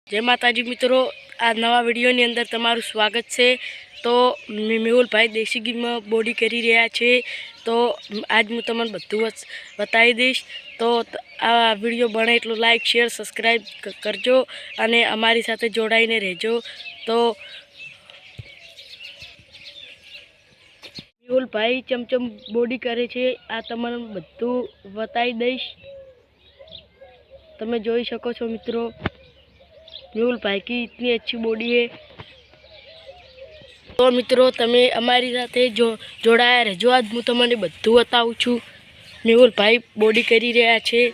जय माताजी मित्रों, आ नवा वीडियोनी अंदर तमारुं स्वागत है। तो मेहुल भाई देशी घी में बॉडी करी रह्या छे। तो आज हूँ तमने बधुं बताई दईश। तो आ वीडियो बने एटलो लाइक शेर सब्सक्राइब करजो अने अमारी साथे जोड़ाईने रहेजो। तो मेहुल भाई चमचम बॉडी करे छे आ तमने बधुं बताई दईश। तमे जोई शको छो मित्रों, मेहुल भाई की इतनी अच्छी बॉडी है। तो मित्रों तमे अमारी साथे जोड़ाया रहेजो। आज हूँ तमने बधुं बतावुं छुं। मेहुल भाई बॉडी करी रह्या छे,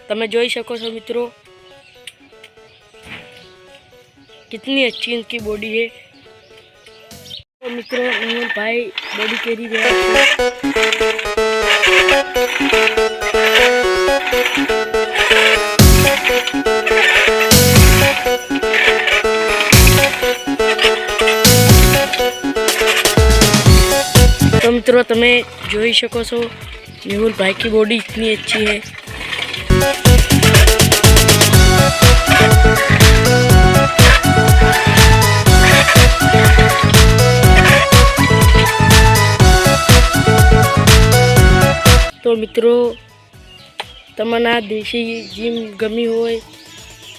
तमे जोई शको छो मित्रों, कितनी अच्छी इनकी बॉडी है। तो मित्रों मेहुल भाई बॉडी करी रह्या छे। तो मित्रों तमे जोई शको छो मेहुल भाई की बॉडी इतनी अच्छी है। तो मित्रों तमने देशी जिम गमी होय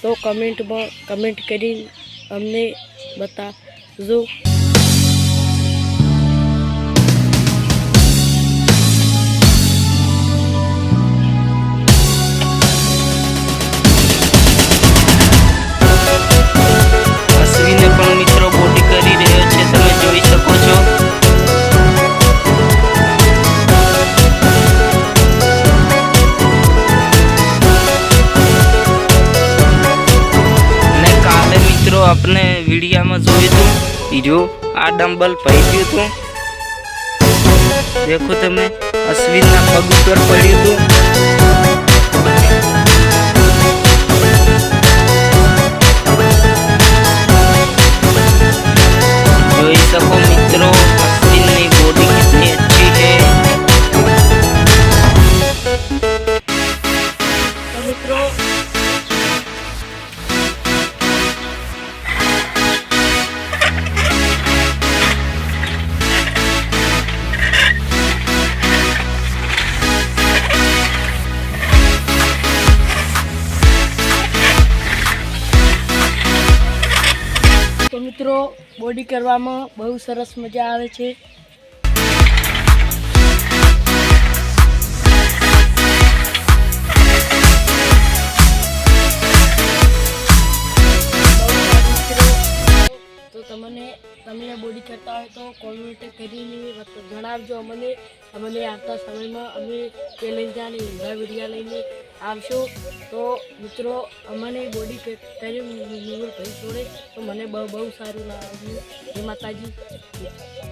तो कमेंट में कमेंट करी अमने बताजो। अपने वीडियो में जोई तू हीरो आ डंबल पड़ी तू देखो तमे अश्विन ना पग पर पड़ी तू जोई सको मित्रों अश्विन की बॉडी कितनी अच्छी है। तो मित्रों बॉडी करवामां बहु सरस मजा आवे छे। तो तमने बॉडी करता हो तो कॉमेंट करीने जणावजो। अमने आवता समय में अमे चैलेंजाने नवा वीडियो लईने आवशो। तो मित्रों अमने बॉडी करी मेहुल भाई जोड़े तो मने बहु सारू लाग्युं। जय माताजी।